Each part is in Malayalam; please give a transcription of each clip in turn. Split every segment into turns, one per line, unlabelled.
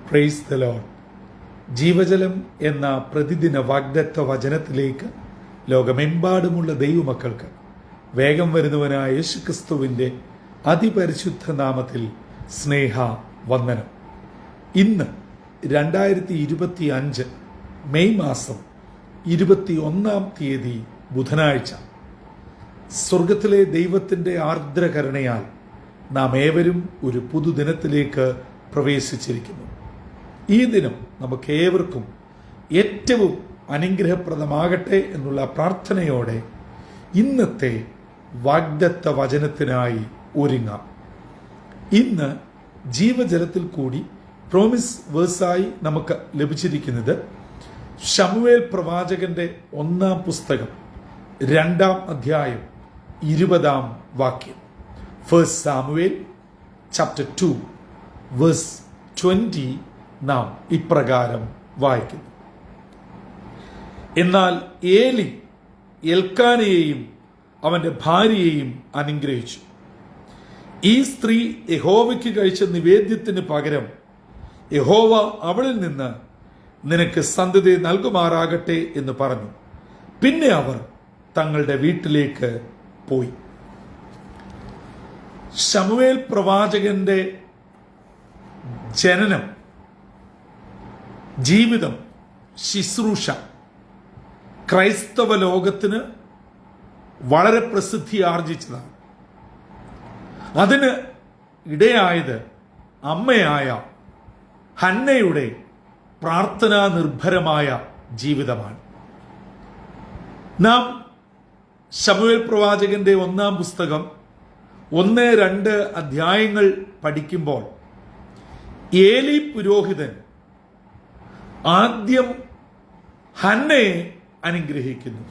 Praise the Lord. ജീവജലം എന്ന പ്രതിദിന വാഗ്ദത്ത വചനത്തിലേക്ക് ലോകമെമ്പാടുമുള്ള ദൈവമക്കൾക്ക് വേഗം വരുന്നവനായ യേശുക്രിസ്തുവിൻ്റെ അതിപരിശുദ്ധ നാമത്തിൽ സ്നേഹ വന്ദനം. ഇന്ന് 2025 മെയ് മാസം 21 തീയതി ബുധനാഴ്ച. സ്വർഗത്തിലെ ദൈവത്തിൻ്റെ ആർദ്രകരുണയാൽ നാം ഏവരും ഒരു പുതുദിനത്തിലേക്ക് പ്രവേശിച്ചിരിക്കുന്നു. ഈ ദിനം നമുക്ക് ഏവർക്കും ഏറ്റവും അനുഗ്രഹപ്രദമാകട്ടെ എന്നുള്ള പ്രാർത്ഥനയോടെ ഇന്നത്തെ വാഗ്ദത്ത വചനത്തിനായി ഒരുങ്ങാം. ഇന്ന് ജീവജലത്തിൽ കൂടി പ്രോമിസ് വേഴ്സായി നമുക്ക് ലഭിച്ചിരിക്കുന്നത് ശമൂവേൽ പ്രവാചകന്റെ 1 പുസ്തകം 2 അധ്യായം 20 വാക്യം. 1 സാമുവേൽ ചാപ്റ്റർ 2 വേഴ്സ് 20 നാം ഇപ്രകാരം വായിക്കുന്നു. എന്നാൽ ഏലി എൽക്കാനയെയും അവന്റെ ഭാര്യയെയും അനുഗ്രഹിച്ചു. ഈ സ്ത്രീ യഹോവയ്ക്ക് കഴിച്ച നിവേദ്യത്തിന് പകരം യഹോവ അവളിൽ നിന്ന് നിനക്ക് സന്തതി നൽകുമാറാകട്ടെ എന്ന് പറഞ്ഞു. പിന്നെ അവർ തങ്ങളുടെ വീട്ടിലേക്ക് പോയി. ശമൂവേൽ പ്രവാചകന്റെ ജനനം, ജീവിതം, ശുശ്രൂഷ ക്രൈസ്തവ ലോകത്തിന് വളരെ പ്രസിദ്ധി ആർജിച്ചതാണ്. അതിന് ഇടയായത് അമ്മയായ ഹന്നയുടെ പ്രാർത്ഥനാ നിർഭരമായ ജീവിതമാണ്. നാം ശമൂവേൽ പ്രവാചകന്റെ 1 പുസ്തകം 1-2 അധ്യായങ്ങൾ പഠിക്കുമ്പോൾ ഏലി പുരോഹിതൻ ആദ്യം ഹന്നയെ അനുഗ്രഹിക്കുന്നു.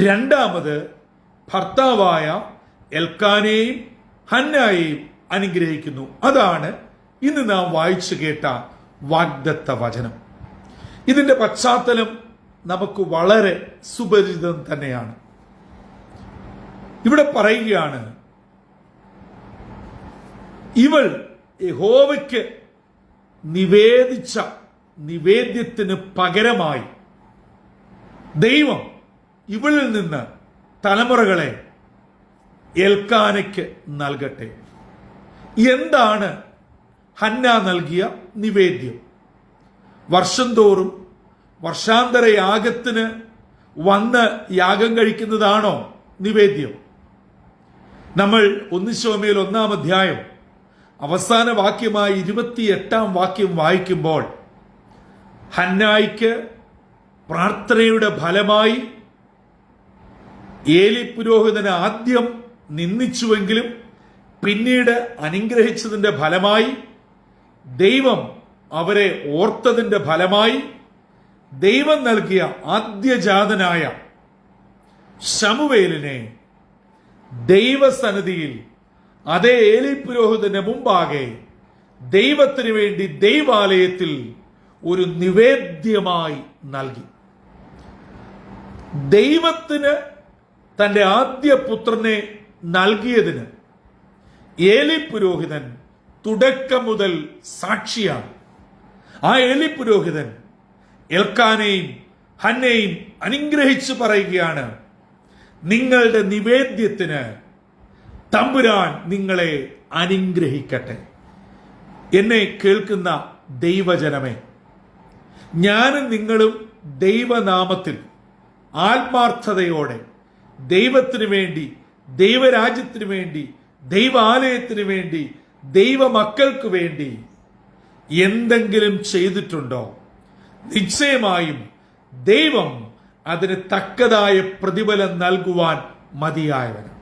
രണ്ടാമത് ഭർത്താവായ എൽക്കാനെയും ഹന്നയെയും അനുഗ്രഹിക്കുന്നു. അതാണ് ഇന്ന് നാം വായിച്ചു കേട്ട വാഗ്ദത്ത വചനം. ഇതിന്റെ പശ്ചാത്തലം നമുക്ക് വളരെ സുപരിചിതം തന്നെയാണ്. ഇവിടെ പറയുകയാണ്, ഇവൾ യഹോവയ്ക്ക് നിവേദിച്ച നിവേദ്യത്തിന് പകരമായി ദൈവം ഇവളിൽ നിന്ന് തലമുറകളെ എൽക്കാനയ്ക്ക് നൽകട്ടെ. എന്താണ് ഹന്ന നൽകിയ നിവേദ്യം? വർഷം തോറും വർഷാന്തര യാഗത്തിന് വന്ന് യാഗം കഴിക്കുന്നതാണോ നിവേദ്യം? നമ്മൾ 1 ശമൂവേൽ 1 അധ്യായം അവസാന വാക്യമായി 28 വാക്യം വായിക്കുമ്പോൾ ഹന്നായിക്ക് പ്രാർത്ഥനയുടെ ഫലമായി ഏലി പുരോഹിതനെ ആദ്യം നിന്ദിച്ചുവെങ്കിലും പിന്നീട് അനുഗ്രഹിച്ചതിന്റെ ഫലമായി, ദൈവം അവരെ ഓർത്തതിന്റെ ഫലമായി, ദൈവം നൽകിയ ആദ്യജാതനായ ശമൂവേലിനെ ദൈവസന്നിധിയിൽ അതേ ഏലി പുരോഹിതന്റെ മുമ്പാകെ ദൈവത്തിന് വേണ്ടി ദൈവാലയത്തിൽ ഒരു നിവേദ്യമായി നൽകി. ദൈവത്തിന് തന്റെ ആദ്യ പുത്രനെ നൽകിയതിന് ഏലി പുരോഹിതൻ തുടക്കം മുതൽ സാക്ഷിയാണ്. ആ ഏലി പുരോഹിതൻ എൽക്കാനെയും ഹന്നയെയും അനുഗ്രഹിച്ചു പറയുകയാണ്, നിങ്ങളുടെ നിവേദ്യത്തിന് തമ്പുരാൻ നിങ്ങളെ അനുഗ്രഹിക്കട്ടെ. എന്നെ കേൾക്കുന്ന ദൈവജനമേ, ഞാനും നിങ്ങളും ദൈവനാമത്തിൽ ആത്മാർത്ഥതയോടെ ദൈവത്തിനു വേണ്ടി, ദൈവരാജ്യത്തിനു വേണ്ടി, ദൈവാലയത്തിനു വേണ്ടി, ദൈവമക്കൾക്ക് വേണ്ടി എന്തെങ്കിലും ചെയ്തിട്ടുണ്ടോ? നിശ്ചയമായും ദൈവം അതിന് തക്കതായ പ്രതിഫലം നൽകുവാൻ മതിയായവനാണ്.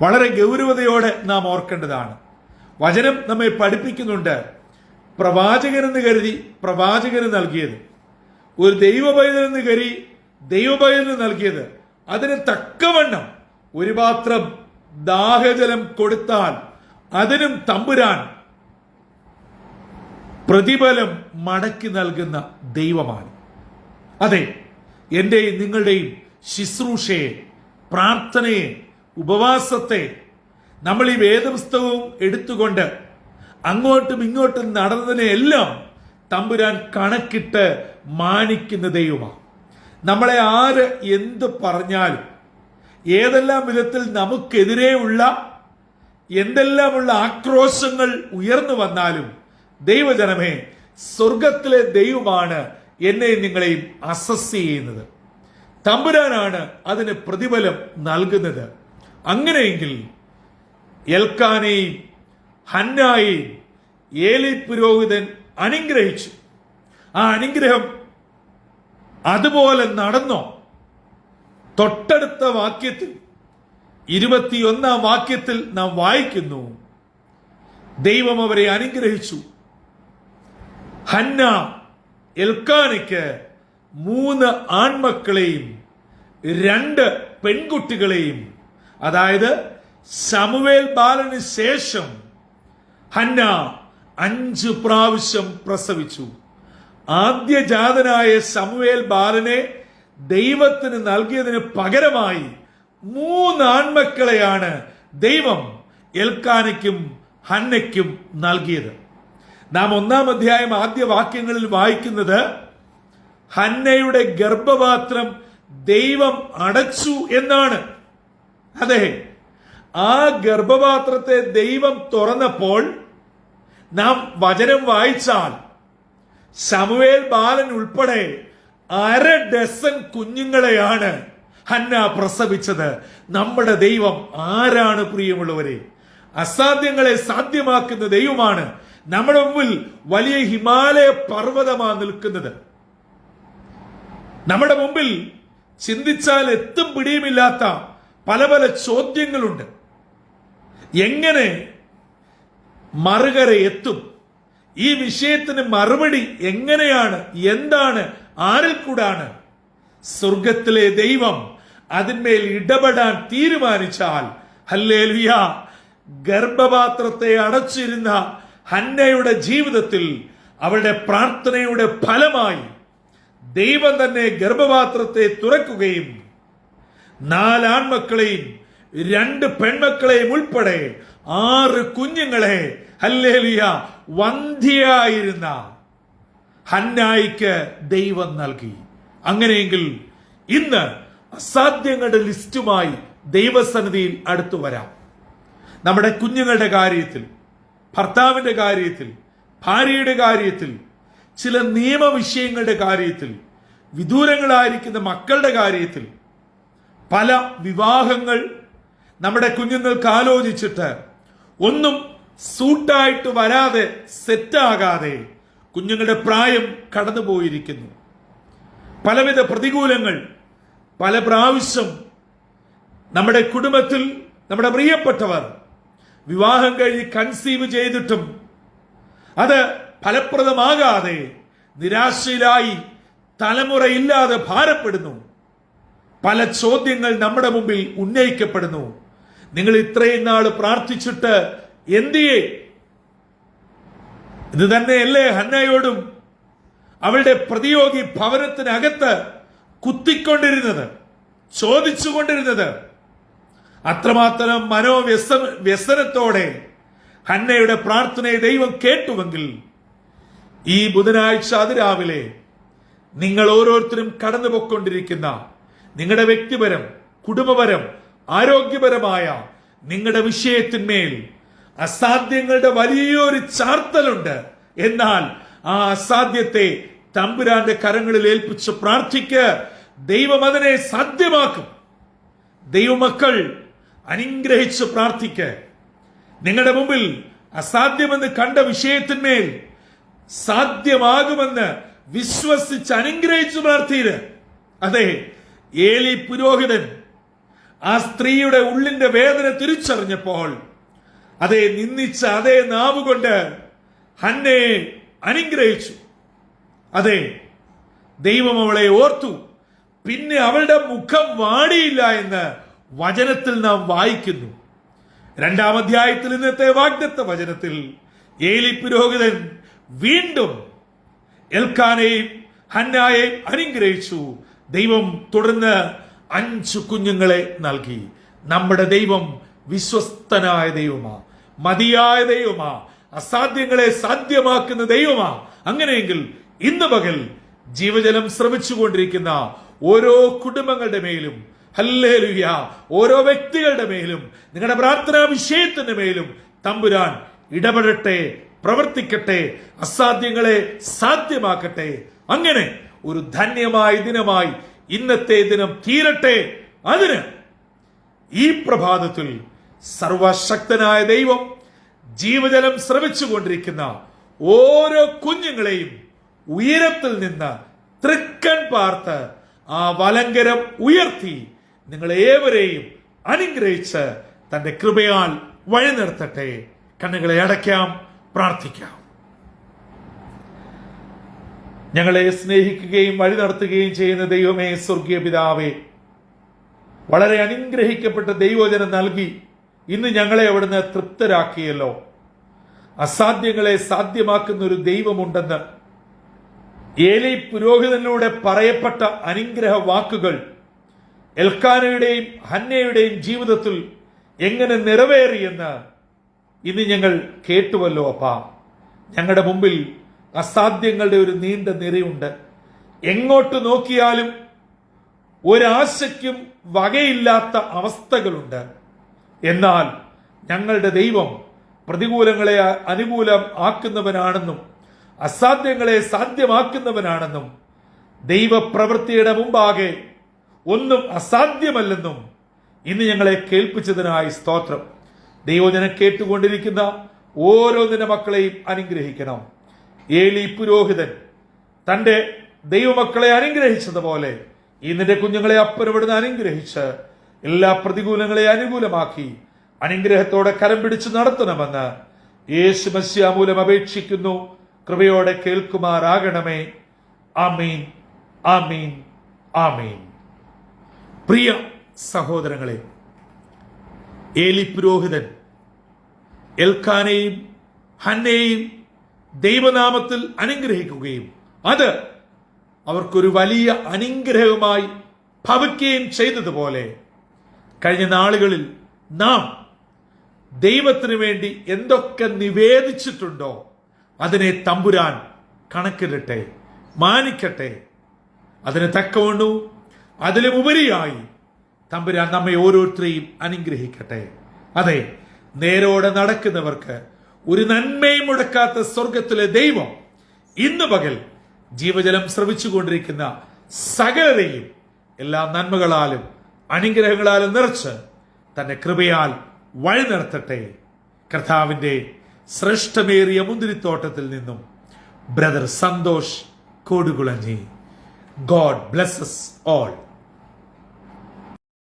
വളരെ ഗൗരവതയോടെ നാം ഓർക്കേണ്ടതാണ്. വചനം നമ്മെ പഠിപ്പിക്കുന്നുണ്ട്, പ്രവാചകനെന്ന് കരുതി പ്രവാചകന് നൽകിയത്, ഒരു ദൈവപൈതലെന്ന് കരുതി ദൈവപൈതലിന് നൽകിയത്, അതിന് തക്കവണ്ണം ഒരു പാത്രം ദാഹജലം കൊടുത്താൽ അതിനും തമ്പുരാൻ പ്രതിഫലം മടക്കി നൽകുന്ന ദൈവമാണ്. അതെ, എന്റെയും നിങ്ങളുടെയും ശുശ്രൂഷയെ, പ്രാർത്ഥനയെ, ഉപവാസത്തെ നമ്മൾ ഈ വേദപുസ്തകവും എടുത്തുകൊണ്ട് അങ്ങോട്ടും ഇങ്ങോട്ടും നടന്നതിനെല്ലാം തമ്പുരാൻ കണക്കിട്ട് മാനിക്കുന്ന ദൈവമാണ്. നമ്മളെ ആര് എന്ത് പറഞ്ഞാലും, ഏതെല്ലാം വിധത്തിൽ നമുക്കെതിരെയുള്ള എന്തെല്ലാമുള്ള ആക്രോശങ്ങൾ ഉയർന്നു വന്നാലും, ദൈവജനമേ, സ്വർഗത്തിലെ ദൈവമാണ് എന്നെയും നിങ്ങളെയും അസസ് ചെയ്യുന്നത്. തമ്പുരാനാണ് അതിന് പ്രതിഫലം നൽകുന്നത്. അങ്ങനെയെങ്കിൽ എൽക്കാനെയും ഹന്നായെയും ഏലി പുരോഹിതൻ അനുഗ്രഹിച്ചു. ആ അനുഗ്രഹം അതുപോലെ നടന്നോ? തൊട്ടടുത്ത വാക്യത്തിൽ 21-ാം വാക്യത്തിൽ നാം വായിക്കുന്നു, ദൈവം അവരെ അനുഗ്രഹിച്ചു. ഹന്ന എൽക്കാനയ്ക്ക് 3 ആൺമക്കളെയും 2 പെൺകുട്ടികളെയും, അതായത് ശമൂവേൽ ബാലന് ശേഷം ഹന്ന 5 പ്രാവശ്യം പ്രസവിച്ചു. ആദ്യജാതനായ ശമൂവേൽ ബാലനെ ദൈവത്തിന് നൽകിയതിന് പകരമായി 3 ആൺമക്കളെയാണ് ദൈവം എൽക്കാനയ്ക്കും ഹന്നയ്ക്കും നൽകിയത്. നാം 1-ാം അധ്യായം ആദ്യ വാക്യങ്ങളിൽ വായിക്കുന്നത് ഹന്നയുടെ ഗർഭപാത്രം ദൈവം അടച്ചു എന്നാണ്. അതെ, ആ ഗർഭപാത്രത്തെ ദൈവം തുറന്നപ്പോൾ നാം വചനം വായിച്ചാൽ ശമൂവേൽ ബാലൻ ഉൾപ്പെടെ 1/2 ഡസൻ കുഞ്ഞുങ്ങളെയാണ് ഹന്ന പ്രസവിച്ചത്. നമ്മുടെ ദൈവം ആരാണ് പ്രിയമുള്ളവരെ? അസാധ്യങ്ങളെ സാധ്യമാക്കുന്ന ദൈവമാണ്. നമ്മുടെ മുമ്പിൽ വലിയ ഹിമാലയ പർവ്വതമാണ് നിൽക്കുന്നത്. നമ്മുടെ മുമ്പിൽ ചിന്തിച്ചാൽ എത്തും പിടിയുമില്ലാത്ത പല പല ചോദ്യങ്ങളുണ്ട്. എങ്ങനെ മറുകര എത്തും? ഈ വിഷയത്തിന് മറുപടി എങ്ങനെയാണ്? എന്താണ്? ആരിൽ കൂടാണ്? സ്വർഗത്തിലെ ദൈവം അതിന്മേൽ ഇടപെടാൻ തീരുമാനിച്ചാൽ, ഹല്ലേലൂയ, ഗർഭപാത്രത്തെ അടച്ചിരുന്ന ഹന്നയുടെ ജീവിതത്തിൽ അവളുടെ പ്രാർത്ഥനയുടെ ഫലമായി ദൈവം തന്നെ ഗർഭപാത്രത്തെ തുറക്കുകയും 4 ആൺമക്കളെയും 2 പെൺമക്കളെയും ഉൾപ്പെടെ 6 കുഞ്ഞുങ്ങളെ, ഹല്ലേലൂയ, വന്ധ്യയായിരുന്ന ഹന്നായിക്ക് ദൈവം നൽകി. അങ്ങനെയെങ്കിൽ ഇന്ന് അസാധ്യങ്ങളുടെ ലിസ്റ്റുമായി ദൈവസന്നിധിയിൽ അടുത്തു വരാം. നമ്മുടെ കുഞ്ഞുങ്ങളുടെ കാര്യത്തിൽ, ഭർത്താവിന്റെ കാര്യത്തിൽ, ഭാര്യയുടെ കാര്യത്തിൽ, ചില നിയമവിഷയങ്ങളുടെ കാര്യത്തിൽ, വിദൂരങ്ങളായിരിക്കുന്ന മക്കളുടെ കാര്യത്തിൽ, പല വിവാഹങ്ങൾ നമ്മുടെ കുഞ്ഞുങ്ങൾക്ക് ആലോചിച്ചിട്ട് ഒന്നും സൂട്ടായിട്ട് വരാതെ, സെറ്റാകാതെ കുഞ്ഞുങ്ങളുടെ പ്രായം കടന്നുപോയിരിക്കുന്നു. പലവിധ പ്രതികൂലങ്ങൾ പല പ്രാവശ്യം നമ്മുടെ കുടുംബത്തിൽ നമ്മുടെ പ്രിയപ്പെട്ടവർ വിവാഹം കഴിഞ്ഞ് കൺസീവ് ചെയ്തിട്ടും അത് ഫലപ്രദമാകാതെ നിരാശയിലായി തലമുറയില്ലാതെ ഭാരപ്പെടുന്നു. പല ചോദ്യങ്ങൾ നമ്മുടെ മുമ്പിൽ ഉന്നയിക്കപ്പെടുന്നു. നിങ്ങൾ ഇത്രയും നാൾ പ്രാർത്ഥിച്ചിട്ട് എന്തിയെ? ഇത് തന്നെയല്ലേ ഹന്നയോടും അവളുടെ പ്രതിയോഗി ഭവനത്തിനകത്ത് കുത്തിക്കൊണ്ടിരുന്നത്, ചോദിച്ചുകൊണ്ടിരുന്നത്? അത്രമാത്രം മനോവ്യസനത്തോടെ ഹന്നയുടെ പ്രാർത്ഥനയെ ദൈവം കേട്ടുവെങ്കിൽ ഈ ബുധനാഴ്ച അതിരാവിലെ നിങ്ങൾ ഓരോരുത്തരും കടന്നുപോയിക്കൊണ്ടിരിക്കുന്ന നിങ്ങളുടെ വ്യക്തിപരം, കുടുംബപരം, ആരോഗ്യപരമായ നിങ്ങളുടെ വിഷയത്തിന്മേൽ അസാധ്യങ്ങളുടെ വലിയൊരു ചാർത്തലുണ്ട്. എന്നാൽ ആ അസാധ്യത്തെ തമ്പുരാന്റെ കരങ്ങളിൽ ഏൽപ്പിച്ച് പ്രാർത്ഥിക്ക്. ദൈവം അതിനെ സാധ്യമാക്കും. ദൈവമക്കൾ അനുഗ്രഹിച്ച് പ്രാർത്ഥിക്ക്. നിങ്ങളുടെ മുമ്പിൽ അസാധ്യമെന്ന് കണ്ട വിഷയത്തിന്മേൽ സാധ്യമാകുമെന്ന് വിശ്വസിച്ച് അനുഗ്രഹിച്ചു പ്രാർത്ഥിര്. അതെ, ഏലി പുരോഹിതൻ ആ സ്ത്രീയുടെ ഉള്ളിന്റെ വേദന തിരിച്ചറിഞ്ഞപ്പോൾ അതേ നിന്ദിച്ച അതേ നാവുകൊണ്ട് ഹന്നയെ അനുഗ്രഹിച്ചു. അതെ, ദൈവം അവളെ ഓർത്തു. പിന്നെ അവളുടെ മുഖം വാടിയില്ല എന്ന് വചനത്തിൽ നാം വായിക്കുന്നു. 2-ാം അധ്യായത്തിൽ ഇന്നത്തെ വാഗ്ദത്ത വചനത്തിൽ ഏലി പുരോഹിതൻ വീണ്ടും എൽക്കാനെയും ഹന്നായെയും അനുഗ്രഹിച്ചു. ദൈവം തുടർന്ന് 5 കുഞ്ഞുങ്ങളെ നൽകി. നമ്മുടെ ദൈവം വിശ്വസ്തനായ ദൈവമാ, മതിയായ ദൈവമാ. അസാധ്യങ്ങളെ സാധ്യമാക്കുന്ന ദൈവമാ. അങ്ങനെയെങ്കിൽ ഇന്ന് പകൽ ജീവജലം ശ്രമിച്ചുകൊണ്ടിരിക്കുന്ന ഓരോ കുടുംബങ്ങളുടെ മേലും, ഹല്ലേലൂയ, ഓരോ വ്യക്തികളുടെ മേലും, നിങ്ങളുടെ പ്രാർത്ഥനാ വിഷയത്തിന്റെ മേലും തമ്പുരാൻ ഇടപെടട്ടെ, പ്രവർത്തിക്കട്ടെ, അസാധ്യങ്ങളെ സാധ്യമാക്കട്ടെ. അങ്ങനെ ഒരു ധന്യമായ ദിനമായി ഇന്നത്തെ ദിനം തീരട്ടെ. അതിന് ഈ പ്രഭാതത്തിൽ സർവശക്തനായ ദൈവം ജീവജലം ശ്രമിച്ചുകൊണ്ടിരിക്കുന്ന ഓരോ കുഞ്ഞുങ്ങളെയും ഉയരത്തിൽ നിന്ന് തൃക്കൺ പാർത്ത് ആ വലങ്കരം ഉയർത്തി നിങ്ങളേവരെയും അനുഗ്രഹിച്ച് തന്റെ കൃപയാൽ വഴി നിർത്തട്ടെ. കണ്ണുകളെ അടയ്ക്കാം, പ്രാർത്ഥിക്കാം. ഞങ്ങളെ സ്നേഹിക്കുകയും വഴി നടത്തുകയും ചെയ്യുന്ന ദൈവമേ, സ്വർഗീയ പിതാവേ, വളരെ അനുഗ്രഹിക്കപ്പെട്ട ദൈവവചനം നൽകി ഇന്ന് ഞങ്ങളെ അവിടുന്ന് തൃപ്തരാക്കിയല്ലോ. അസാധ്യങ്ങളെ സാധ്യമാക്കുന്ന ഒരു ദൈവമുണ്ടെന്ന് ഏലി പുരോഹിതനിലൂടെ പറയപ്പെട്ട അനുഗ്രഹ വാക്കുകൾ എൽക്കാനയുടെയും ഹന്നയുടെയും ജീവിതത്തിൽ എങ്ങനെ നിറവേറിയെന്ന് ഇന്ന് ഞങ്ങൾ കേട്ടുവല്ലോ. അപ്പാ, ഞങ്ങളുടെ മുമ്പിൽ അസാധ്യങ്ങളുടെ ഒരു നീണ്ട നിരയുണ്ട്. എങ്ങോട്ട് നോക്കിയാലും ഒരാശയ്ക്കും വകയില്ലാത്ത അവസ്ഥകളുണ്ട്. എന്നാൽ ഞങ്ങളുടെ ദൈവം പ്രതികൂലങ്ങളെ അനുകൂലം ആക്കുന്നവനാണെന്നും അസാധ്യങ്ങളെ സാധ്യമാക്കുന്നവനാണെന്നും ദൈവപ്രവൃത്തിയുടെ മുമ്പാകെ ഒന്നും അസാധ്യമല്ലെന്നും ഇന്ന് ഞങ്ങളെ കേൾപ്പിച്ചതിനായി സ്തോത്രം. ദൈവജനം കേട്ടുകൊണ്ടിരിക്കുന്ന ഓരോ നിന്റെ മക്കളെയും അനുഗ്രഹിക്കണം. ഏലി പുരോഹിതൻ തന്റെ ദൈവമക്കളെ അനുഗ്രഹിച്ചതുപോലെ ഈ നിന്റെ കുഞ്ഞുങ്ങളെ അപ്പനവിടുന്ന് അനുഗ്രഹിച്ച് എല്ലാ പ്രതികൂലങ്ങളെ അനുകൂലമാക്കി അനുഗ്രഹത്തോടെ കരം പിടിച്ചു നടത്തണമെന്ന് യേശു മശിഹാ മൂലം അപേക്ഷിക്കുന്നു. കൃപയോടെ കേൾക്കുമാറാകണമേ. ആമീൻ, ആമീൻ, ആമീൻ. പ്രിയ സഹോദരങ്ങളെ, ഏലി പുരോഹിതൻ എൽക്കാനെയും ഹന്നയെയും ദൈവനാമത്തിൽ അനുഗ്രഹിക്കുകയും അത് അവർക്കൊരു വലിയ അനുഗ്രഹമായി ഭവിക്കുകയും ചെയ്തതുപോലെ കഴിഞ്ഞ നാളുകളിൽ നാം ദൈവത്തിന് വേണ്ടി എന്തൊക്കെ നിവേദിച്ചിട്ടുണ്ടോ അതിനെ തമ്പുരാൻ കണക്കിടട്ടെ, മാനിക്കട്ടെ. അതിന് തക്കവണ്ണവും അതിലും ഉപരിയായി തമ്പുരാൻ നമ്മെ ഓരോരുത്തരെയും അനുഗ്രഹിക്കട്ടെ. അതെ, നേരോടെ നടക്കുന്നവർക്ക് ഒരു നന്മയും മുടക്കാത്ത സ്വർഗത്തിലെ ദൈവം ഇന്ന് പകൽ ജീവജലം ശ്രവിച്ചുകൊണ്ടിരിക്കുന്ന സകലരെയും എല്ലാ നന്മകളാലും അനുഗ്രഹങ്ങളാലും നിറച്ച് തന്റെ കൃപയാൽ വഴി നിർത്തട്ടെ. കർത്താവിന്റെ ശ്രേഷ്ഠമേറിയ മുന്തിരിത്തോട്ടത്തിൽ നിന്നും brother Santhosh Kodukulanji. God blesses all.